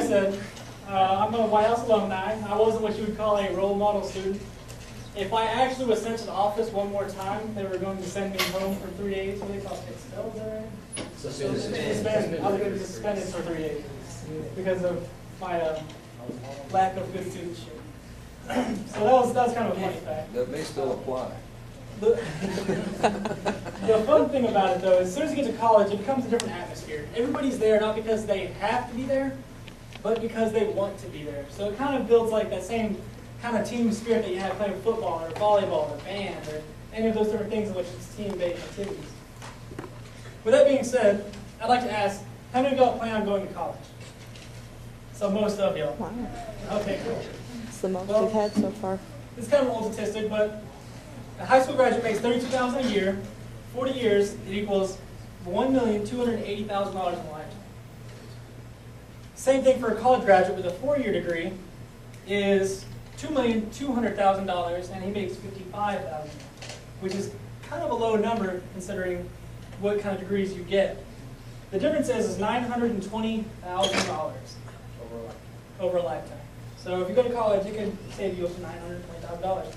said, I'm a White House alumni. I wasn't what you would call a role model student. If I actually was sent to the office one more time, they were going to send me home for 3 days. What do they call it? Expelled, suspended. I was going to be suspended for 3 days because of my lack of good stewardship. So that was kind of a funny fact. That may still apply. The fun thing about it, though, is as soon as you get to college, it becomes a different atmosphere. Everybody's there not because they have to be there, but because they want to be there. So it kind of builds like that same kind of team spirit that you have playing football or volleyball or band or any of those different things in which it's team-based activities. With that being said, I'd like to ask, how many of y'all plan on going to college? So most of y'all. Wow. Okay, cool. It's the most we've had so far. It's kind of an old statistic, but a high school graduate makes $32,000 a year. 40 years, it equals $1,280,000 in a lifetime. Same thing for a college graduate with a 4-year degree is $2,200,000, and he makes $55,000, which is kind of a low number considering what kind of degrees you get. The difference is $920,000 over a lifetime. So if you go to college, it could save you up to $920,000.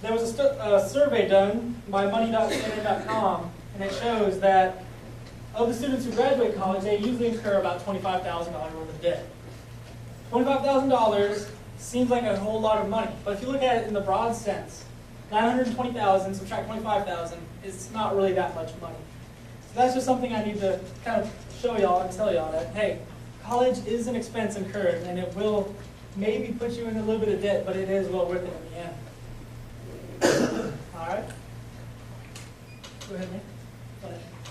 There was a survey done by money.standard.com, and it shows that of the students who graduate college, they usually incur about $25,000 worth of debt. $25,000 seems like a whole lot of money, but if you look at it in the broad sense, $920,000 subtract $25,000 is not really that much money. So that's just something I need to kind of show y'all and tell y'all that, hey, college is an expense incurred, and it will maybe put you in a little bit of debt, but it is well worth it in the end. All right. Go ahead, Nick.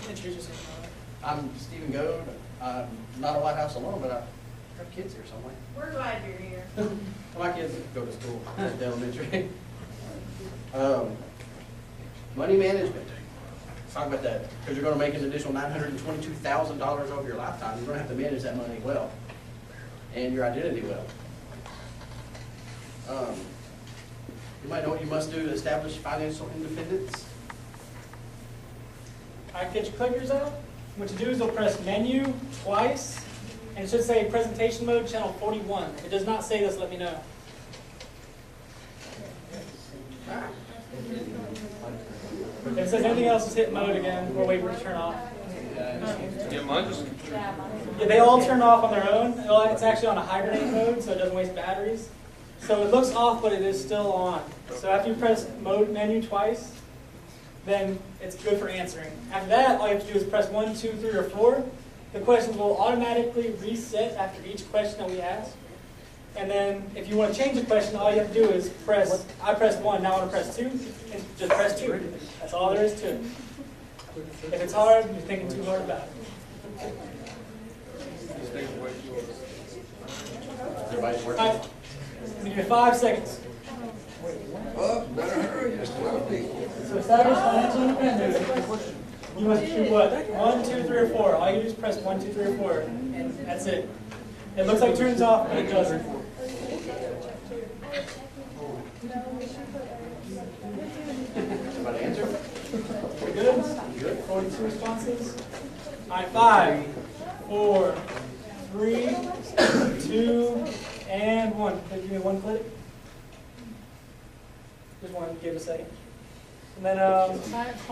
Introduce yourself. I'm Stephen Goad. I'm not a White House alum, but I have kids here somewhere. We're glad you're here. My kids go to school at elementary. Money management. Let's talk about that. Because you're going to make an additional $922,000 over your lifetime. You're going to have to manage that money well. And your identity well. You might know what you must do to establish financial independence. All right, get your clickers out. What you do is you'll press menu twice, and it should say presentation mode, channel 41. If it does not say this, let me know. If it says anything else, just hit mode again. We'll wait for it to turn off. Yeah, mine just... Yeah, they all turn off on their own. It's actually on a hibernate mode, so it doesn't waste batteries. So it looks off, but it is still on. So after you press mode menu twice, then it's good for answering. After that, all you have to do is press 1, 2, 3, or 4. The questions will automatically reset after each question that we ask. And then if you want to change the question, all you have to do is press, I pressed 1, now I want to press 2, and just press 2. That's all there is to it. If it's hard, you're thinking too hard about it. Everybody's All working. right, give you 5 seconds. Oh, better hurry, it's 12 people. So establish financial independence. You must do what? 1, 2, 3, or 4. All you do is press 1, 2, 3, or 4, and that's it. It looks like it turns off, but it doesn't. Everybody answer? We're good? Good. 42 responses. All right, 5, 4, 3, 2, and 1. Give me one click. Just wanted to give a second. And then,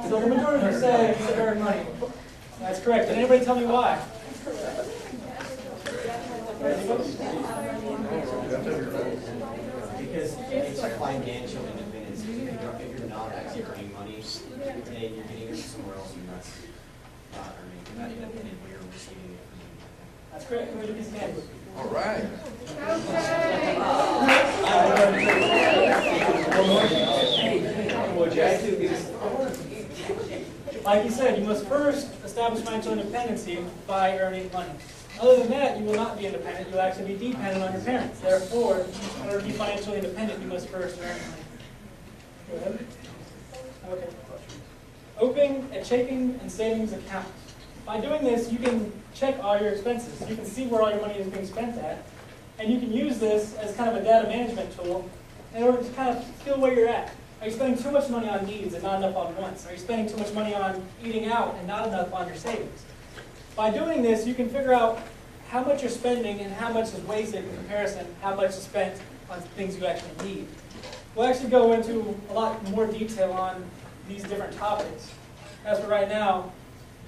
so the majority of you say to earn money. That's correct. Did anybody tell me why? Because it's financial independence. If you're not actually earning money and you're getting it somewhere else and that's not earning, you're not independent where you're receiving it from anything. That's correct. Who is next? All right. Like you said, you must first establish financial independency by earning money. Other than that, you will not be independent. You will actually be dependent on your parents. Therefore, in order to be financially independent, you must first earn money. Go ahead. Okay. Opening a checking and savings account. By doing this, you can check all your expenses. You can see where all your money is being spent at. And you can use this as kind of a data management tool in order to kind of feel where you're at. Are you spending too much money on needs and not enough on wants? Are you spending too much money on eating out and not enough on your savings? By doing this, you can figure out how much you're spending and how much is wasted in comparison, how much is spent on things you actually need. We'll actually go into a lot more detail on these different topics. As for right now,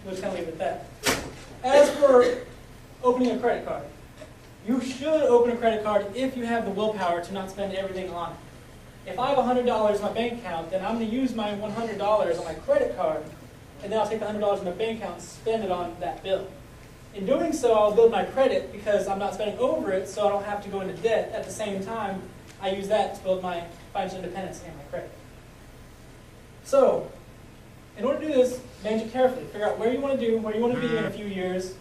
we'll just kind of leave it at that. As for opening a credit card, you should open a credit card if you have the willpower to not spend everything on it. If I have $100 in my bank account, then I'm going to use my $100 on my credit card, and then I'll take the $100 in my bank account and spend it on that bill. In doing so, I'll build my credit because I'm not spending over it, so I don't have to go into debt. At the same time, I use that to build my financial independence and my credit. So, in order to do this, manage it carefully. Figure out where you want to do, where you want to be in a few years,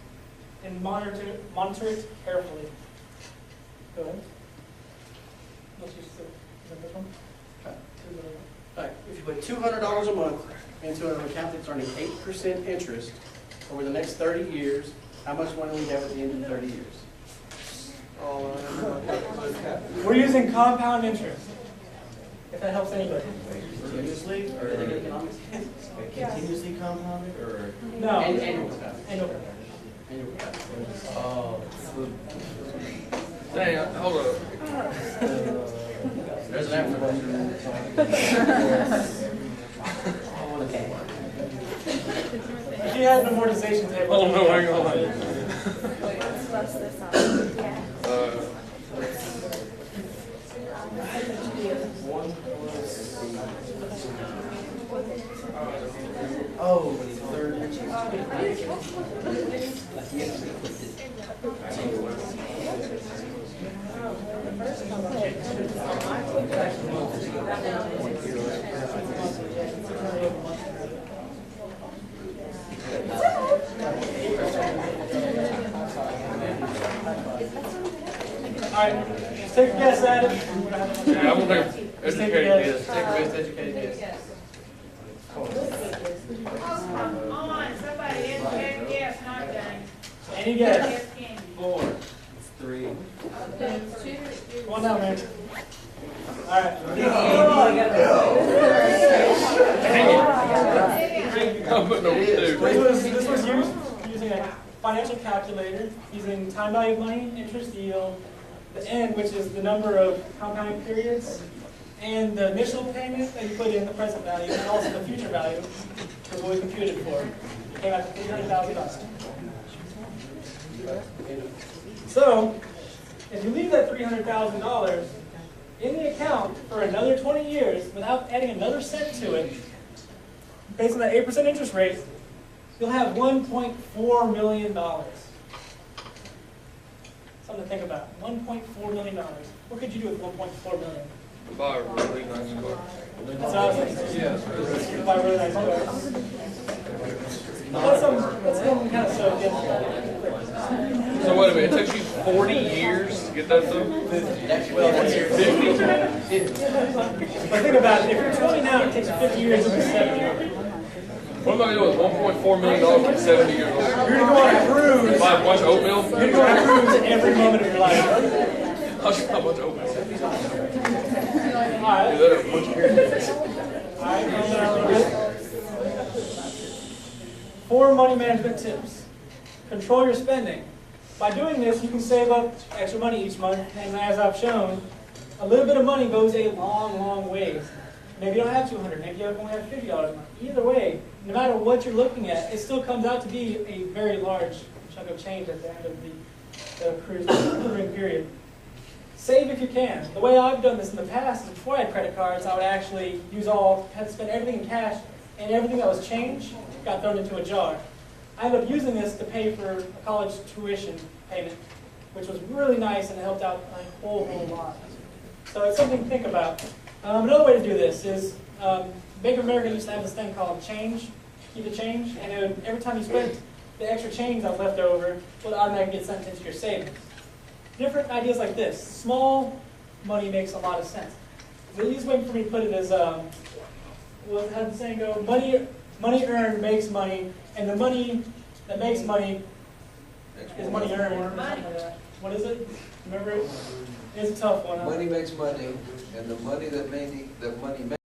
and monitor it carefully. Go ahead. Let's just is that this one? Right. If you put $200 a month into an account that's earning 8% interest over the next 30 years, how much money will you have at the end of 30 years? We're using compound interest, if that helps anybody. Continuously, or economics? Continuously compounded, or? No. Annual compound. Annual. Annual compound. Dang, hold up. There's an app for If you had an amortization table. Oh, no, hang on. Plus this on. Yeah. Oh, third. All right, let's take a guess at it. Yeah, I'm gonna take Let's take a educated guess. guess. Take your best educated guess. Come on, somebody educate guess, not done. Any guess? Guess candy. 4. 3. Come on down, man. All right. I'm putting over two. This was used using a financial calculator, using time value of money, interest yield, the end, which is the number of compounding periods, and the initial payment that you put in the present value, and also the future value, was what we computed for. It came out to $300,000. So, if you leave that $300,000 in the account for another 20 years without adding another cent to it, based on that 8% interest rate, you'll have $1.4 million. Something to think about. $1.4 million. What could you do with $1.4 million? Buy a really nice car. That's what I was thinking. Yes. Buy a really nice car. Let's kind of soak in. So wait a minute, it took you 40 years to get that though? That's your 50? But think about it. If you're 20 now, it takes 50 years to be 70. What am I doing with $1.4 million at 70 years old? You're going to go on a cruise. Buy a bunch of oatmeal? You're going to go on a cruise every moment of your life. I'll just buy a bunch of oatmeal. All right. Do that at a bunch of years. All right, calm down a little bit. 4 money management tips. Control your spending. By doing this, you can save up extra money each month, and as I've shown, a little bit of money goes a long, long ways. Maybe you don't have $200, maybe you only have $50 a month. Either way, no matter what you're looking at, it still comes out to be a very large chunk of change at the end of the cruising period. Save if you can. The way I've done this in the past is before I had credit cards, I would actually had to spend everything in cash, and everything that was change got thrown into a jar. I ended up using this to pay for a college tuition payment, which was really nice and it helped out a whole lot. So it's something to think about. Another way to do this is Bank of America used to have this thing called change, keep the change, and it would, every time you spent the extra change that was left over, would automatically get sent into your savings. Different ideas like this. Small money makes a lot of sense. The easiest way for me to put it is, how the saying go? Money earned makes money, and the money that makes money is money earned. Or something like that. What is it? Remember it? It's a tough one. Huh? Money makes money, and the money